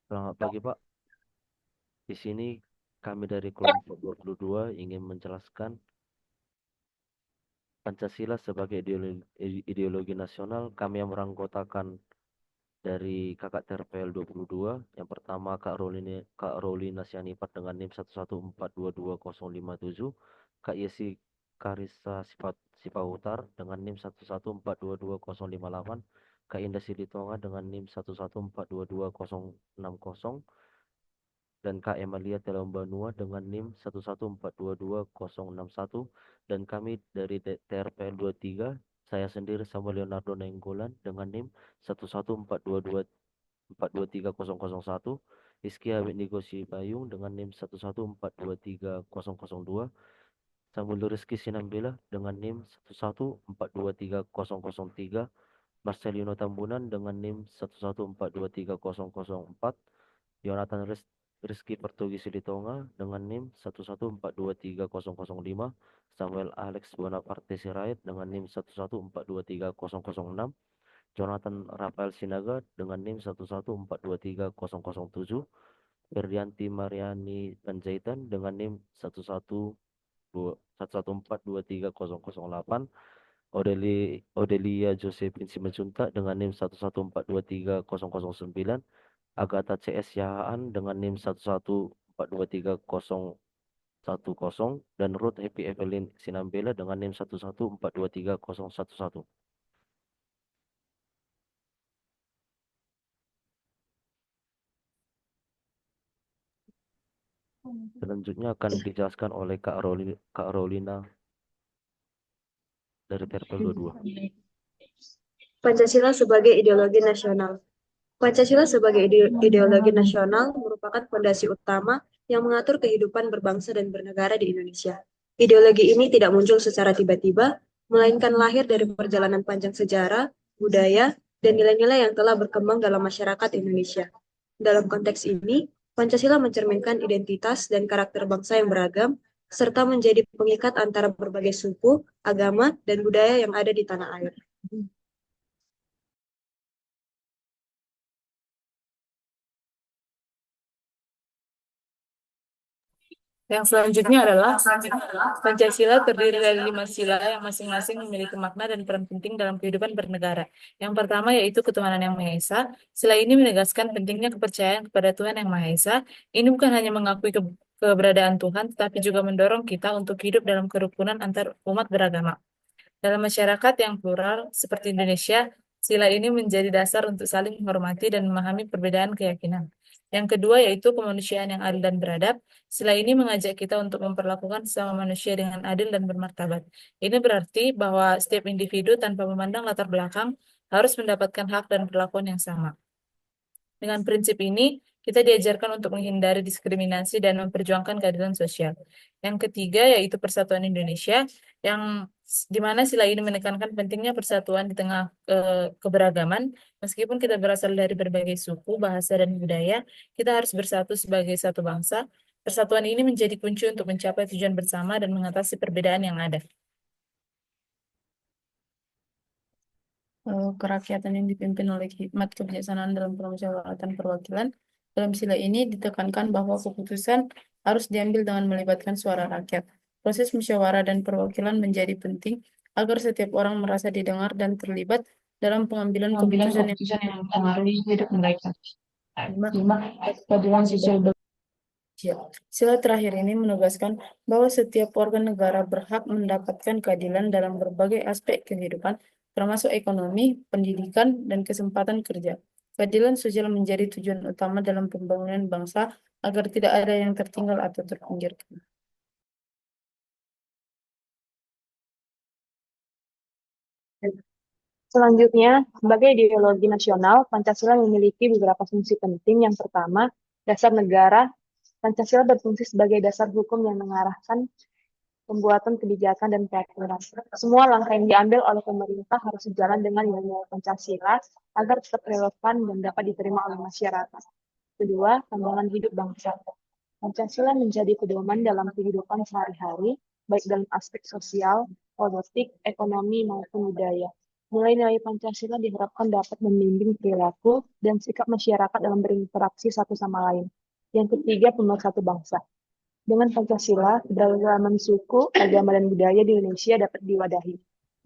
Selamat pagi, Pak. Di sini kami dari kelompok 22 ingin menjelaskan Pancasila sebagai ideologi nasional. Kami yang beranggotakan dari kakak TRPL 22. Yang pertama Kak Rolina Sianipar dengan NIM 114222057, Kak Yesi Karisa Sipahutar dengan NIM 114222058, Kak Indah Silitonga dengan NIM 1142260, dan Kak Emalia Telambanua dengan NIM 114226061, dan kami dari TRPL 23, saya sendiri sama Leonardo Nainggolan dengan NIM 11422423001, Rizky Hamid Nigosi Payung dengan NIM 114230002, Samuel Rizky Sinambela dengan NIM 114230003, Marcelino Tambunan dengan NIM 114230004, Yonatan Rizky Pertugi Silitonga dengan NIM 114230005, Samuel Alex Bonaparte Sirait dengan NIM 114230006, Jonathan Rafael Sinaga dengan NIM 114230007, Ferdianti Mariani Panjaitan dengan NIM 114230008, Odelia Josephine Simanjuntak dengan NIM 114230009, Agatha CS Yahaan dengan NIM 114230010, dan Ruth Happy Evelyn Sinambela dengan NIM 114230011. Selanjutnya akan dijelaskan oleh Kak Rolina dari TRPL 22. Pancasila sebagai ideologi nasional. Pancasila sebagai ideologi nasional merupakan fondasi utama yang mengatur kehidupan berbangsa dan bernegara di Indonesia. Ideologi ini tidak muncul secara tiba-tiba, melainkan lahir dari perjalanan panjang sejarah, budaya, dan nilai-nilai yang telah berkembang dalam masyarakat Indonesia. Dalam konteks ini, Pancasila mencerminkan identitas dan karakter bangsa yang beragam, serta menjadi pengikat antara berbagai suku, agama, dan budaya yang ada di tanah air. Yang selanjutnya adalah Pancasila terdiri dari 5 sila yang masing-masing memiliki makna dan peran penting dalam kehidupan bernegara. Yang pertama yaitu ketuhanan yang Maha Esa. Sila ini menegaskan pentingnya kepercayaan kepada Tuhan yang Maha Esa. Ini bukan hanya mengakui keberadaan Tuhan, tetapi juga mendorong kita untuk hidup dalam kerukunan antar umat beragama. Dalam masyarakat yang plural seperti Indonesia, sila ini menjadi dasar untuk saling menghormati dan memahami perbedaan keyakinan. Yang kedua yaitu kemanusiaan yang adil dan beradab. Sila ini mengajak kita untuk memperlakukan sesama manusia dengan adil dan bermartabat. Ini berarti bahwa setiap individu tanpa memandang latar belakang harus mendapatkan hak dan perlakuan yang sama. Dengan prinsip ini, kita diajarkan untuk menghindari diskriminasi dan memperjuangkan keadilan sosial. Yang ketiga yaitu persatuan Indonesia, yang di mana sila ini menekankan pentingnya persatuan di tengah keberagaman. Meskipun kita berasal dari berbagai suku, bahasa, dan budaya, kita harus bersatu sebagai satu bangsa. Persatuan ini menjadi kunci untuk mencapai tujuan bersama dan mengatasi perbedaan yang ada. Kerakyatan yang dipimpin oleh hikmat kebijaksanaan dalam permusyawaratan perwakilan. Dalam sila ini ditekankan bahwa keputusan harus diambil dengan melibatkan suara rakyat. Proses musyawarah dan perwakilan menjadi penting agar setiap orang merasa didengar dan terlibat dalam pengambilan keputusan yang mempengaruhi hidup mereka. Keadilan sosial. Ya. Sila terakhir ini menegaskan bahwa setiap warga negara berhak mendapatkan keadilan dalam berbagai aspek kehidupan, termasuk ekonomi, pendidikan, dan kesempatan kerja. Keadilan sosial menjadi tujuan utama dalam pembangunan bangsa agar tidak ada yang tertinggal atau terpinggirkan. Selanjutnya, sebagai ideologi nasional, Pancasila memiliki beberapa fungsi penting. Yang pertama, dasar negara. Pancasila berfungsi sebagai dasar hukum yang mengarahkan pembuatan kebijakan dan peraturan. Semua langkah yang diambil oleh pemerintah harus sejalan dengan nilai-nilai Pancasila agar tetap relevan dan dapat diterima oleh masyarakat. Kedua, pandangan hidup bangsa. Pancasila menjadi pedoman dalam kehidupan sehari-hari, baik dalam aspek sosial, politik, ekonomi, maupun budaya. Nilai-nilai Pancasila diharapkan dapat membimbing perilaku dan sikap masyarakat dalam berinteraksi satu sama lain. Yang ketiga, pemersatu bangsa. Dengan Pancasila, keberagaman suku, agama, dan budaya di Indonesia dapat diwadahi.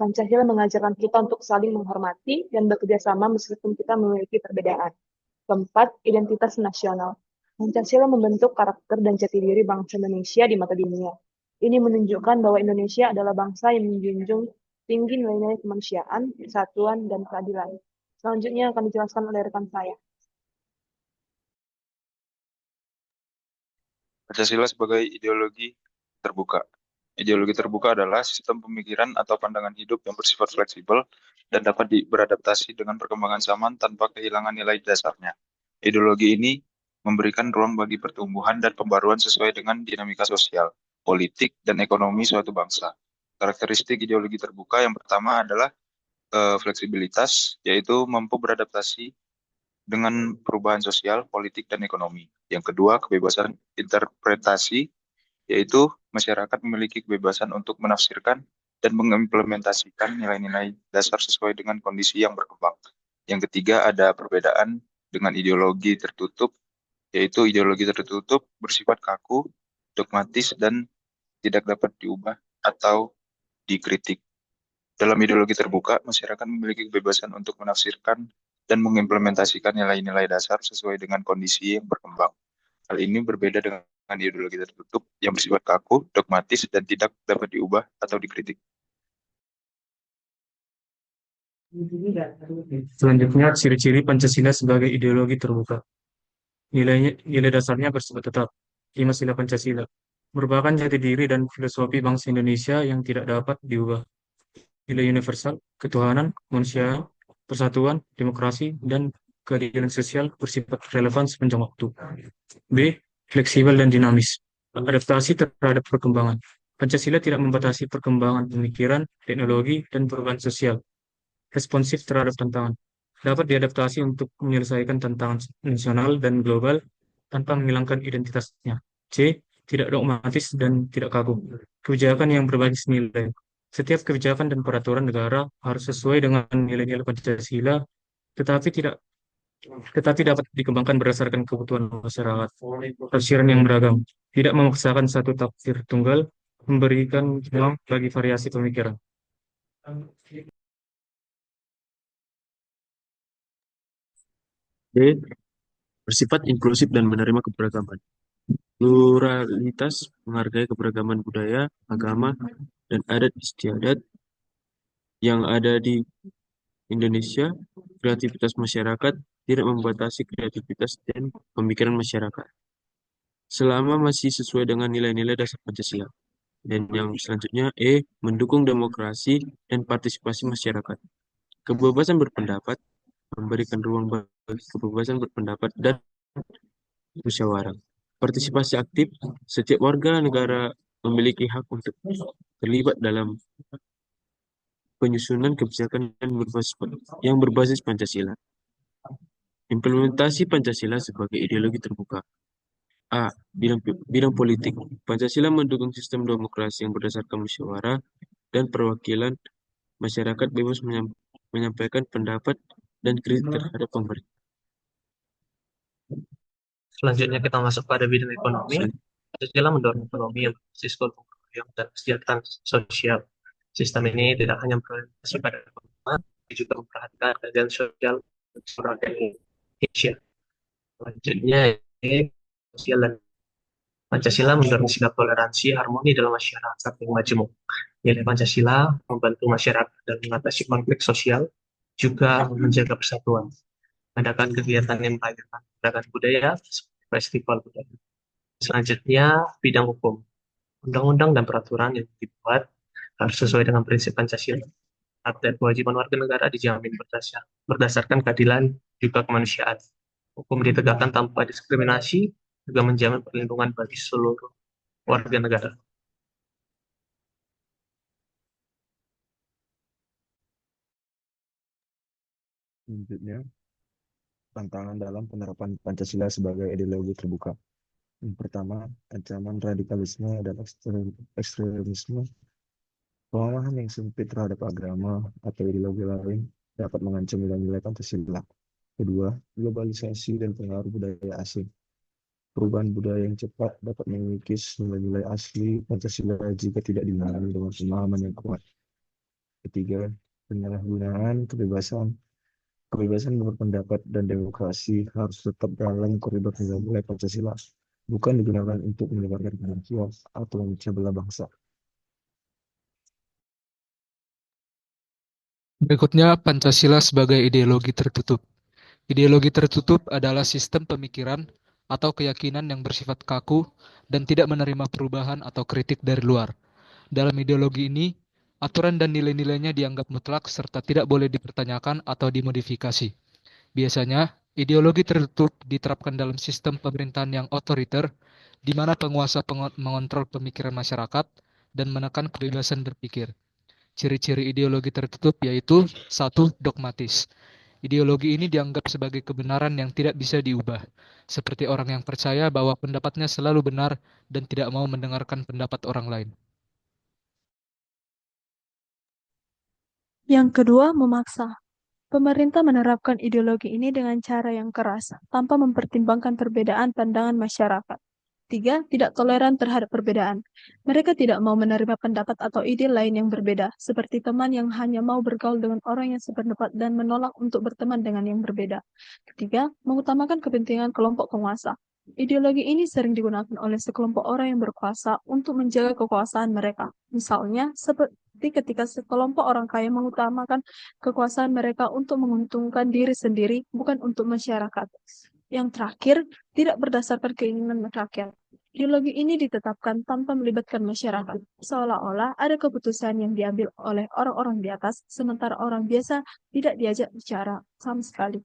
Pancasila mengajarkan kita untuk saling menghormati dan bekerja sama meskipun kita memiliki perbedaan. Keempat, identitas nasional. Pancasila membentuk karakter dan jati diri bangsa Indonesia di mata dunia. Ini menunjukkan bahwa Indonesia adalah bangsa yang menjunjung tinggi nilai-nilai kemanusiaan, persatuan, dan keadilan. Selanjutnya akan dijelaskan oleh rekan saya. Pancasila sebagai ideologi terbuka. Ideologi terbuka adalah sistem pemikiran atau pandangan hidup yang bersifat fleksibel dan dapat beradaptasi dengan perkembangan zaman tanpa kehilangan nilai dasarnya. Ideologi ini memberikan ruang bagi pertumbuhan dan pembaruan sesuai dengan dinamika sosial, politik, dan ekonomi suatu bangsa. Karakteristik ideologi terbuka yang pertama adalah fleksibilitas, yaitu mampu beradaptasi dengan perubahan sosial, politik, dan ekonomi. Yang kedua, kebebasan interpretasi, yaitu masyarakat memiliki kebebasan untuk menafsirkan dan mengimplementasikan nilai-nilai dasar sesuai dengan kondisi yang berkembang. Yang ketiga, ada perbedaan dengan ideologi tertutup, yaitu ideologi tertutup bersifat kaku, dogmatis, dan tidak dapat diubah atau dikritik. Dalam ideologi terbuka, masyarakat memiliki kebebasan untuk menafsirkan dan mengimplementasikan nilai-nilai dasar sesuai dengan kondisi yang berkembang. Hal ini berbeda dengan ideologi tertutup yang bersifat kaku, dogmatis, dan tidak dapat diubah atau dikritik. Selanjutnya, ciri-ciri Pancasila sebagai ideologi terbuka. Nilai dasarnya bersifat tetap. 5 sila Pancasila merupakan jati diri dan filosofi bangsa Indonesia yang tidak dapat diubah. Nilai universal, ketuhanan, kemanusiaan, persatuan, demokrasi, dan keadilan sosial bersifat relevan sepanjang waktu. B. Fleksibel dan dinamis. Adaptasi terhadap perkembangan. Pancasila tidak membatasi perkembangan pemikiran, teknologi, dan perubahan sosial. Responsif terhadap tantangan. Dapat diadaptasi untuk menyelesaikan tantangan nasional dan global tanpa menghilangkan identitasnya. C. Tidak dogmatis dan tidak kaku. Kebijakan yang berbasis nilai. Setiap kebijakan dan peraturan negara harus sesuai dengan nilai-nilai Pancasila, tetapi dapat dikembangkan berdasarkan kebutuhan masyarakat. Tafsiran yang beragam. Tidak memaksakan satu tafsir tunggal, memberikan ruang bagi variasi pemikiran. D. Bersifat inklusif dan menerima keberagaman. Pluralitas menghargai keberagaman budaya, agama, dan adat istiadat yang ada di Indonesia. Kreativitas masyarakat tidak membatasi kreativitas dan pemikiran masyarakat, selama masih sesuai dengan nilai-nilai dasar Pancasila. Dan yang selanjutnya, E. Mendukung demokrasi dan partisipasi masyarakat. Kebebasan berpendapat, memberikan ruang bagi kebebasan berpendapat dan musyawarah. Partisipasi aktif, setiap warga negara memiliki hak untuk terlibat dalam penyusunan kebijakan yang berbasis Pancasila. Implementasi Pancasila sebagai ideologi terbuka. A. Bidang politik. Pancasila mendukung sistem demokrasi yang berdasarkan musyawarah dan perwakilan masyarakat bebas menyampaikan pendapat dan kritik terhadap pemerintah. Selanjutnya kita masuk pada bidang ekonomi. Pancasila mendorong ekonomi yang berbasis gotong royong dan kesejahteraan sosial. Sistem ini tidak hanya berorientasi pada ekonomi, tapi juga memperhatikan keadilan sosial masyarakat Indonesia. Selanjutnya, sosial dan Pancasila mendorong sikap toleransi, harmoni dalam masyarakat yang majemuk. Nilai Pancasila membantu masyarakat dalam mengatasi konflik sosial, juga menjaga persatuan. Adakan kegiatan yang merayakan peradaban budaya, seperti festival budaya. Selanjutnya, bidang hukum. Undang-undang dan peraturan yang dibuat harus sesuai dengan prinsip Pancasila. Hak dan kewajiban warga negara dijamin berdasarkan keadilan juga kemanusiaan. Hukum ditegakkan tanpa diskriminasi, juga menjamin perlindungan bagi seluruh warga negara. Selanjutnya, tantangan dalam penerapan Pancasila sebagai ideologi terbuka. Yang pertama, ancaman radikalisme dan ekstremisme Pemahaman yang sempit terhadap agama atau ideologi lain dapat mengancam nilai-nilai Pancasila. Kedua, globalisasi dan pengaruh budaya asing. Perubahan budaya yang cepat dapat mengikis nilai-nilai asli Pancasila jika tidak diimbangi dengan pemahaman yang kuat. Ketiga, penyalahgunaan kebebasan. Kebebasan berpendapat dan demokrasi harus tetap dalam koridor nilai-nilai Pancasila, bukan digunakan untuk menyebarkan kebencian atau memecah belah bangsa. Berikutnya, Pancasila sebagai ideologi tertutup. Ideologi tertutup adalah sistem pemikiran atau keyakinan yang bersifat kaku dan tidak menerima perubahan atau kritik dari luar. Dalam ideologi ini, aturan dan nilai-nilainya dianggap mutlak serta tidak boleh dipertanyakan atau dimodifikasi. Biasanya, ideologi tertutup diterapkan dalam sistem pemerintahan yang otoriter, di mana penguasa mengontrol pemikiran masyarakat dan menekan kebebasan berpikir. Ciri-ciri ideologi tertutup yaitu 1. Dogmatis. Ideologi ini dianggap sebagai kebenaran yang tidak bisa diubah, seperti orang yang percaya bahwa pendapatnya selalu benar dan tidak mau mendengarkan pendapat orang lain. Yang kedua, memaksa. Pemerintah menerapkan ideologi ini dengan cara yang keras, tanpa mempertimbangkan perbedaan pandangan masyarakat. 3. Tidak toleran terhadap perbedaan. Mereka tidak mau menerima pendapat atau ide lain yang berbeda, seperti teman yang hanya mau bergaul dengan orang yang sependapat dan menolak untuk berteman dengan yang berbeda. Ketiga, mengutamakan kepentingan kelompok penguasa. Ideologi ini sering digunakan oleh sekelompok orang yang berkuasa untuk menjaga kekuasaan mereka. Misalnya, seperti ketika sekelompok orang kaya mengutamakan kekuasaan mereka untuk menguntungkan diri sendiri, bukan untuk masyarakat. Yang terakhir, tidak berdasarkan keinginan rakyat. Ideologi ini ditetapkan tanpa melibatkan masyarakat, seolah-olah ada keputusan yang diambil oleh orang-orang di atas, sementara orang biasa tidak diajak bicara sama sekali.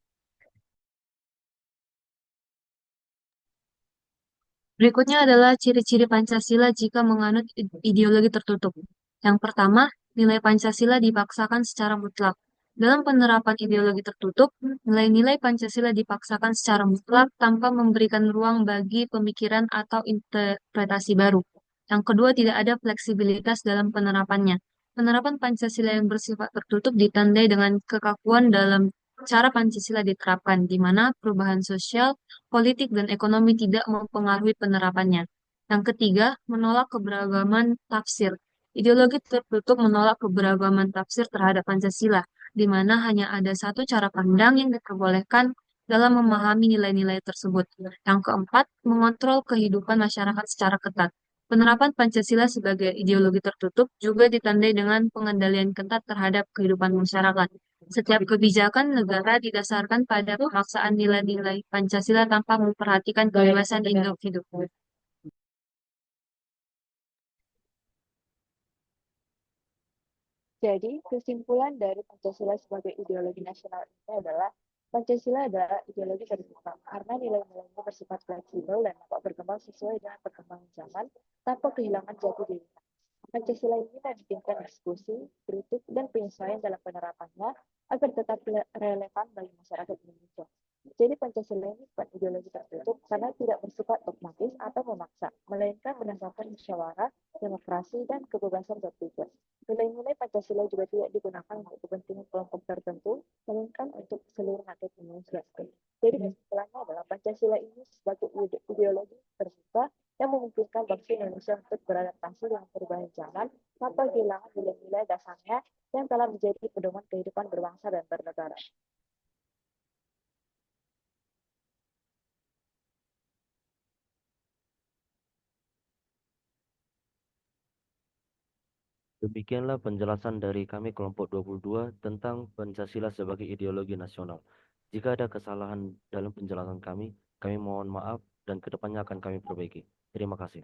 Berikutnya adalah ciri-ciri Pancasila jika menganut ideologi tertutup. Yang pertama, nilai Pancasila dipaksakan secara mutlak. Dalam penerapan ideologi tertutup, nilai-nilai Pancasila dipaksakan secara mutlak tanpa memberikan ruang bagi pemikiran atau interpretasi baru. Yang kedua, tidak ada fleksibilitas dalam penerapannya. Penerapan Pancasila yang bersifat tertutup ditandai dengan kekakuan dalam cara Pancasila diterapkan, di mana perubahan sosial, politik, dan ekonomi tidak mempengaruhi penerapannya. Yang ketiga, menolak keberagaman tafsir. Ideologi tertutup menolak keberagaman tafsir terhadap Pancasila, di mana hanya ada satu cara pandang yang diperbolehkan dalam memahami nilai-nilai tersebut. Yang keempat, mengontrol kehidupan masyarakat secara ketat. Penerapan Pancasila sebagai ideologi tertutup juga ditandai dengan pengendalian ketat terhadap kehidupan masyarakat. Setiap kebijakan negara didasarkan pada pemaksaan nilai-nilai Pancasila tanpa memperhatikan kebebasan individu. Jadi, kesimpulan dari Pancasila sebagai ideologi nasional ini adalah Pancasila adalah ideologi terbuka karena nilai-nilainya bersifat fleksibel dan dapat berkembang sesuai dengan perkembangan zaman tanpa kehilangan jati diri. Pancasila ini memungkinkan diskusi, kritik, dan penyesuaian dalam penerapannya agar tetap relevan bagi masyarakat Indonesia. Jadi Pancasila ini bukan ideologi tertutup karena tidak bersifat dogmatis atau memaksa, melainkan berdasarkan musyawarah, demokrasi, dan kebebasan berpikir. Nilai-nilai Pancasila juga tidak digunakan untuk kepentingan kelompok tertentu, melainkan untuk seluruh rakyat Indonesia. Jadi kesimpulannya adalah Pancasila ini sebagai ideologi terbuka yang memungkinkan bangsa Indonesia untuk beradaptasi dengan perubahan zaman tanpa kehilangan nilai-nilai dasarnya yang telah menjadi pedoman kehidupan berbangsa dan bernegara. Demikianlah penjelasan dari kami kelompok 22 tentang Pancasila sebagai ideologi nasional. Jika ada kesalahan dalam penjelasan kami mohon maaf dan kedepannya akan kami perbaiki. Terima kasih.